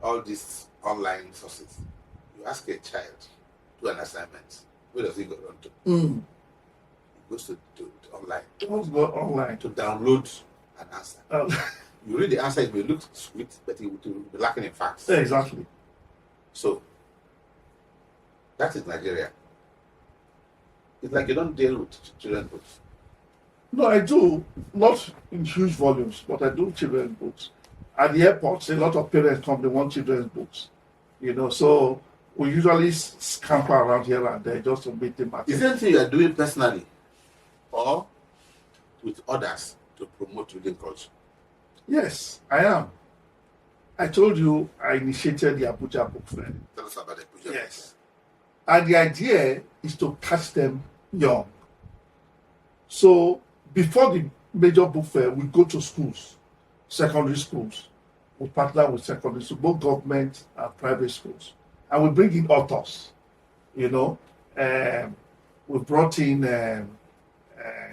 all these online sources. You ask a child to do an assignment, where does he go on to? He Goes to online wants to go online. to download an answer. Um, You read the answer, it may look sweet, but it will be lacking in facts. exactly. So, that is Nigeria. It's like you don't deal with children's books. No, I do, not in huge volumes, but I do children's books. At the airports, a lot of parents come, they want children's books. So we usually scamper around here and there just to meet the market. Is there anything you are doing personally or with others to promote reading culture? Yes, I am. I told you I initiated the Abuja Book Fair. Tell us about the project. Yes. And the idea is to catch them young. So before the major book fair, we go to schools, secondary schools. We partner with secondary schools, both government and private schools. And we bring in authors, We brought in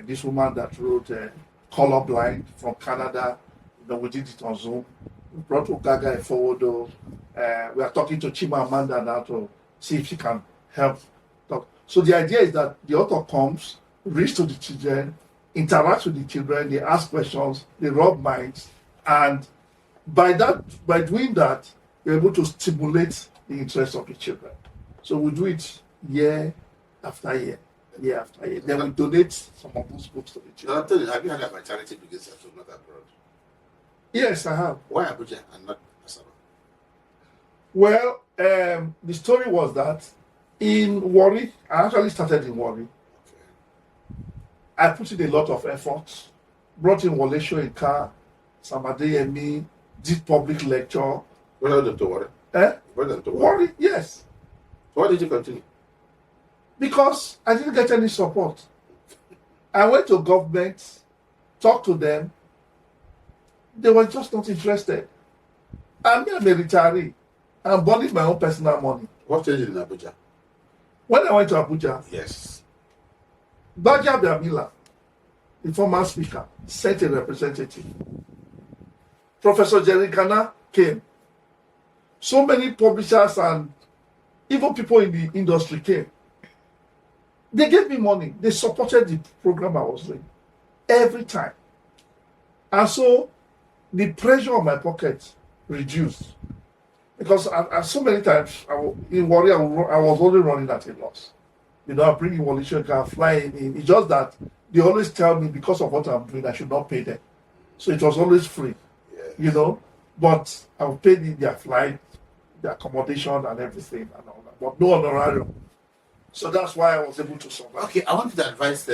this woman that wrote Colorblind from Canada. We did it on Zoom. We brought Ogaga Efowodo. We are talking to Chimamanda now to see if she can help. So the idea is that the author comes, reads to the children, interacts with the children, they ask questions, they rub minds, and by doing that, we're able to stimulate the interest of the children. So we do it year after year, year after year. Then we donate some of those books to the Now, children. I'm telling you, have you heard about charity begins at home, not abroad? Yes, I have. Why Abuja and not Asaba? Well, the story was that in Warri, I actually started in Warri. Okay. I put in a lot of effort, brought in Wole Soyinka, Samadeyemi, did public lecture. What are them to worry? What are them to worry? Warri, yes, So why did you continue? because I didn't get any support. I went to government, talked to them, they were just not interested. I'm a retiree. I'm burning my own personal money. What changed in Abuja? When I went to Abuja, Yes. Baja Biamila, the former speaker, sent a representative. Professor Jerry Ghana came. So many publishers and even people in the industry came. They gave me money. They supported the program I was doing every time. And so the pressure on my pocket reduced. Because so many times in Warri, I was only running at a loss. I'm bringing Wole Soyinka, flying in. It's just that they always tell me because of what I'm doing, I should not pay them. So it was always free, Yes. But I would pay their flight, their accommodation, and everything, and all that. But no honorarium. So that's why I was able to survive. Okay, I want you to advise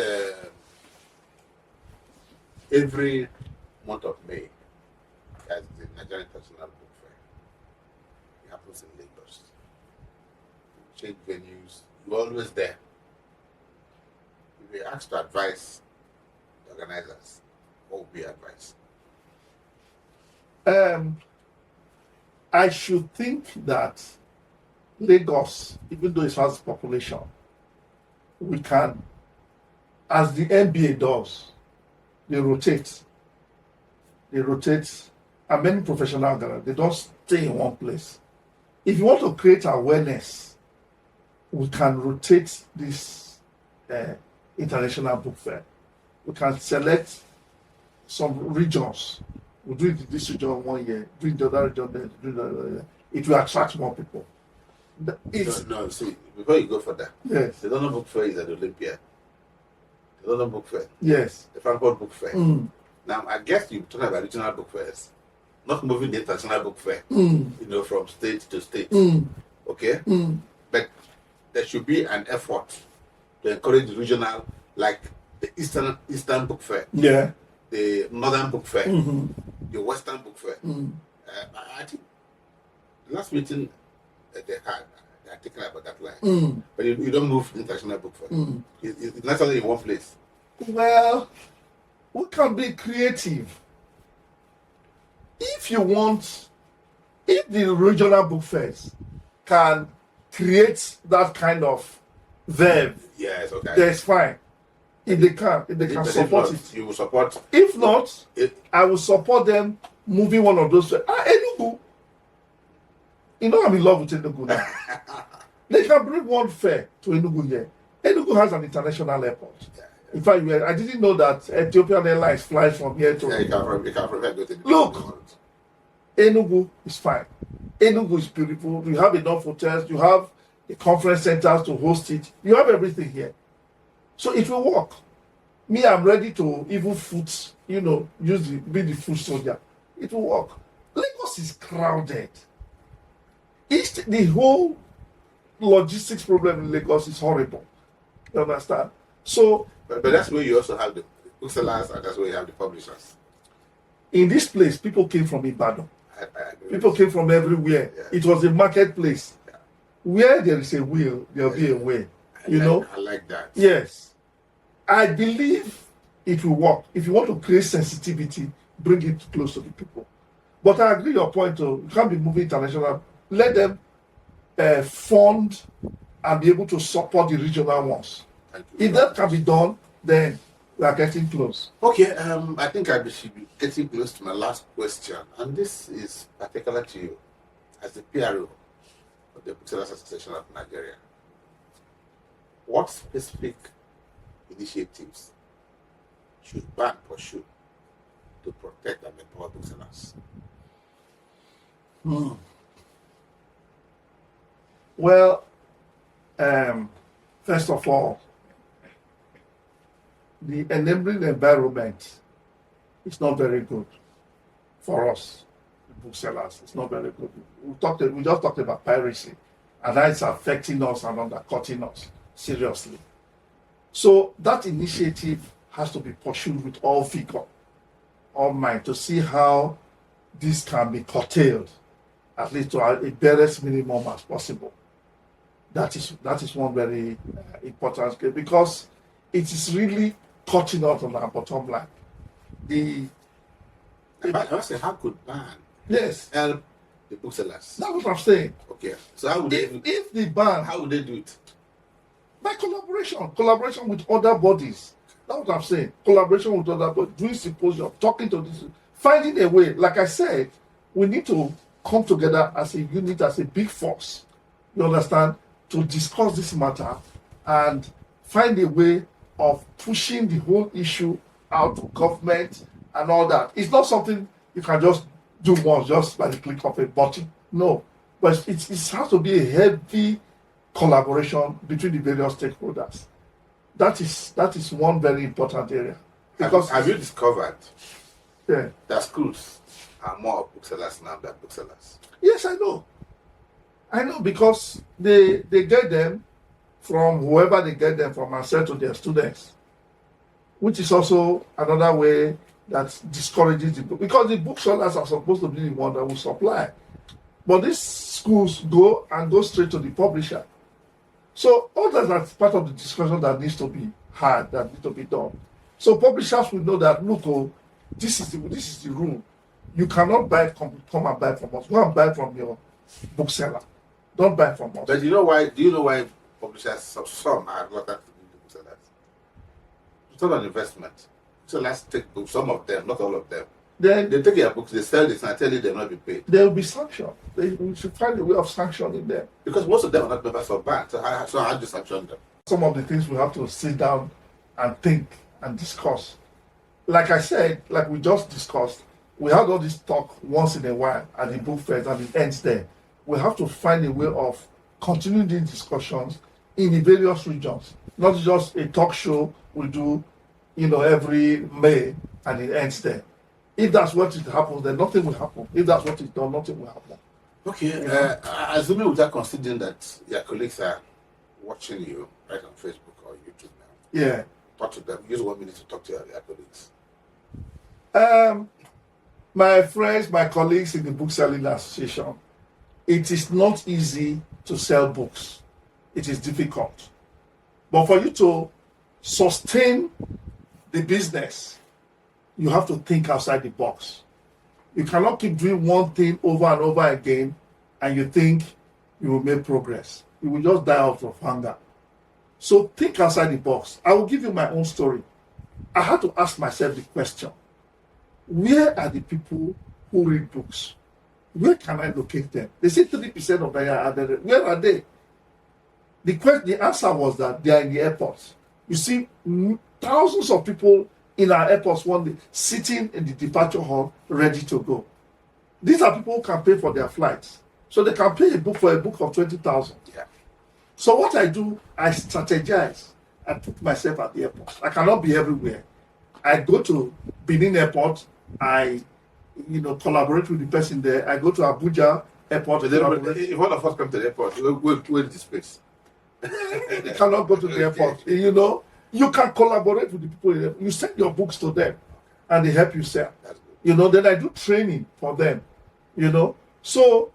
every month of May, as the Nigerian International Book Fair. It happens in Lagos. You change venues, you're always there. If you're asked to advise the organizers, what would be your advice? I should think that Lagos, even though it has population, we can, as the NBA does, they rotate, and many professional galleries, they don't stay in one place. If you want to create awareness, we can rotate this international book fair. We can select some regions we'll do it in this region 1 year, do it in the other region, then do the other year. It will attract more people. It's, No, see, before you go for that, yes, the London Book Fair is at Olympia. The London Book Fair, yes. the Frankfurt Book Fair. Mm, Now, I guess you're talking about regional book fairs, not moving the international book fair, mm, from state to state. mm, Okay? mm. But there should be an effort to encourage the regional, like the Eastern Book Fair, Yeah. the Northern Book Fair, Mm-hmm. the Western Book Fair. Mm. I think the last meeting that they had, they are thinking about that line. Mm. But you don't move the international book fair. Mm. It's naturally in one place. Well, we can be creative. If the regional book fairs can create that kind of verve, Yes, okay. that's fine. If they can If support not, it. you will support If not, it. I will support them moving one of those. Enugu. You know I'm in love with Enugu now. They can bring one fair to Enugu here. Enugu has an international airport. In fact, I didn't know that Ethiopian Airlines flies from here to. Yeah, you can from here go to the Look. Enugu is fine. Enugu is beautiful. You have enough hotels. You have the conference centers to host it. You have everything here. So it will work. Me, I'm ready to even be the foot soldier. It will work. Lagos is crowded. The whole logistics problem in Lagos is horrible. You understand? So, But that's where you also have the booksellers, and that's where you have the publishers. in this place, people came from Ibadan. I agree. People came from everywhere. Yeah. It was a marketplace. Yeah. Where there is a will, there will be a way. I like that. Yes. I believe it will work. If you want to create sensitivity, bring it close to the people. But I agree your point, too. You can't be moving international. Let them fund and be able to support the regional ones. Thank you. If that can be done, then we are getting close. Okay, I think I should be getting close to my last question, and this is particular to you as the PRO of the Booksellers Association of Nigeria. What specific initiatives should BAN pursue to protect and empower booksellers? Well, first of all, the enabling environment is not very good for us, the booksellers. It's not very good. We just talked about piracy, and that's affecting us and undercutting us seriously. So that initiative has to be pursued with all vigor, all mind, to see how this can be curtailed, at least to a barest minimum as possible. That is one very important case, because it is really cutting out on our bottom line. I was saying, how could BAN Yes, help the booksellers? that's what I'm saying. Okay, so how would they do it? If the ban, How would they do it? by collaboration with other bodies. That's what I'm saying. Collaboration with other bodies, doing symposium, talking to this, finding a way. Like I said, we need to come together as a unit, as a big force. You understand? To discuss this matter and find a way of pushing the whole issue out to government and all that. It's not something you can just do once, just by the click of a button. No. But it has to be a heavy collaboration between the various stakeholders. That is one very important area. Because have you discovered yeah. that schools are more booksellers now than booksellers? Yes, I know. Because they get them from whoever they get them from and sell to their students, which is also another way that discourages the book, because the booksellers are supposed to be the one that will supply, but these schools go straight to the publisher. So all that's part of the discussion that needs to be had, that needs to be done. So publishers will know that, look, this is the rule. You cannot come and buy from us. Go and buy from your bookseller. Don't buy from us. But do you know why publishers, some are reluctant to give the booksellers? It's not an investment. Booksellers take books, some of them, not all of them. Then They take their books, they sell this, and I tell you they'll not be paid. there will be sanction. We should find a way of sanctioning them. Because most of them are not members of BAN, so how do you sanction them? Some of the things we have to sit down and think and discuss. Like I said, like we just discussed, We have all this talk once in a while at the book fair and it ends there. We have to find a way of continuing these discussions in the various regions, not just a talk show we do, every May and it ends there. If that's what it happens, then nothing will happen. If that's what is done, nothing will happen. Okay, assuming without considering that your colleagues are watching you right on Facebook or YouTube now. Yeah. Talk to them. Use 1 minute to talk to your colleagues. My friends, my colleagues in the Bookselling Association, it is not easy to sell books. It is difficult. But for you to sustain the business, you have to think outside the box. You cannot keep doing one thing over and over again and you think you will make progress. You will just die out of hunger. So think outside the box. I will give you my own story. I had to ask myself the question, where are the people who read books? Where can I locate them? They say 3% of them are there. Where are they? The answer was that they are in the airports. You see, thousands of people in our airports one day sitting in the departure hall ready to go. These are people who can pay for their flights. So they can pay a book of 20,000. Yeah. So what I do, I strategize. I put myself at the airport. I cannot be everywhere. I go to Benin Airport. I, collaborate with the person there. I go to Abuja Airport. If one of us come to the airport, where is the space? You cannot go to the airport. You can collaborate with the people. You send your books to them, and they help you sell. Then I do training for them. So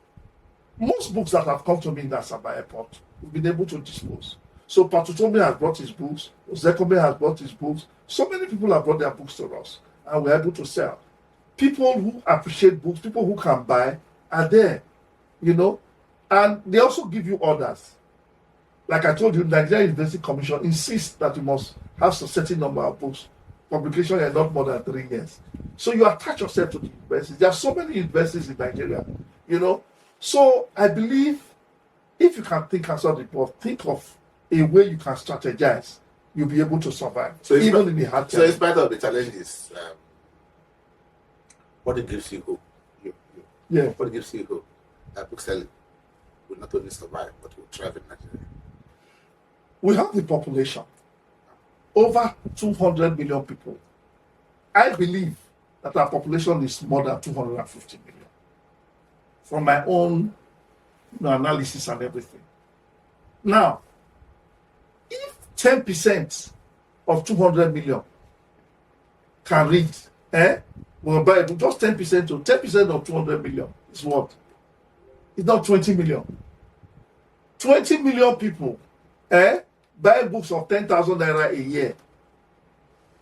most books that have come to me in that Asaba Airport, we've been able to dispose. So Patutome has brought his books. Zekome has brought his books. So many people have brought their books to us, and we're able to sell. People who appreciate books, people who can buy, are there. And they also give you orders. Like I told you, the Nigerian University Commission insists that you must have a certain number of books. Publication is not more than 3 years. So you attach yourself to the universities. There are so many universities in Nigeria, So I believe if you can think outside the box, think of a way you can strategize, you'll be able to survive. So even in the hard times. So in spite of the challenges, what it gives you hope? What it gives you hope that bookselling will not only survive, but will thrive in Nigeria. We have the population, over 200 million people. I believe that our population is more than 250 million. From my own analysis and everything. Now, if 10% of 200 million can read, we'll buy just 10% to 10% of 200 million is what? It's not 20 million. 20 million people buy books of 10,000 naira a year.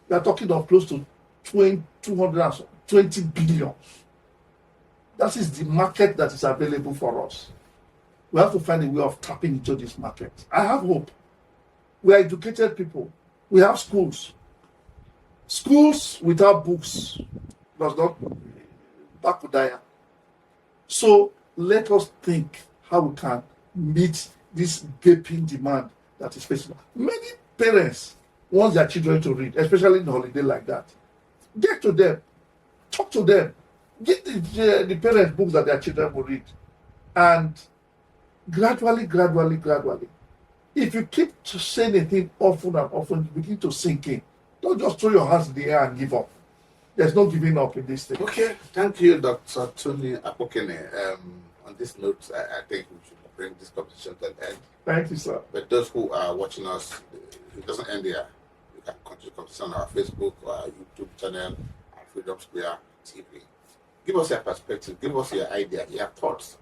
We are talking of close to 220 billion. That is the market that is available for us. We have to find a way of tapping into this market. I have hope. We are educated people. We have schools. Schools without books does not bakudaya. So let us think how we can meet this gaping demand that is facing. Many parents want their children to read, especially in a holiday like that. Get to them, talk to them, get the parents books that their children will read, and gradually, if you keep saying a thing often and often, you begin to sink in. Don't just throw your hands in the air and give up. There's no giving up in this thing. Okay, thank you, Dr. Tony Akpokene. On this note, I think we should bring this conversation to an end. Thank you, sir. But those who are watching us, it doesn't end here. You can continue the conversation on our Facebook or our YouTube channel, our Freedom Square TV. Give us your perspective, give us your idea, your thoughts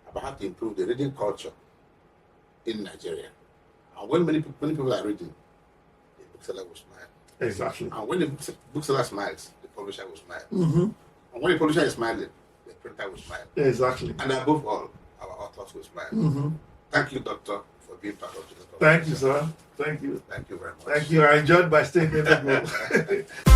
about how to improve the reading culture in Nigeria. And when many people are reading, the bookseller will smile. Exactly. And when the bookseller smiles, the publisher will smile. Mm-hmm. And when the publisher is smiling, the printer will smile. Exactly. And above all, our authors will smile. Mm-hmm. Thank you, Doctor, for being part of this conversation. Thank you, sir. Thank you. Thank you very much. Thank you. I enjoyed my stay in Enugu.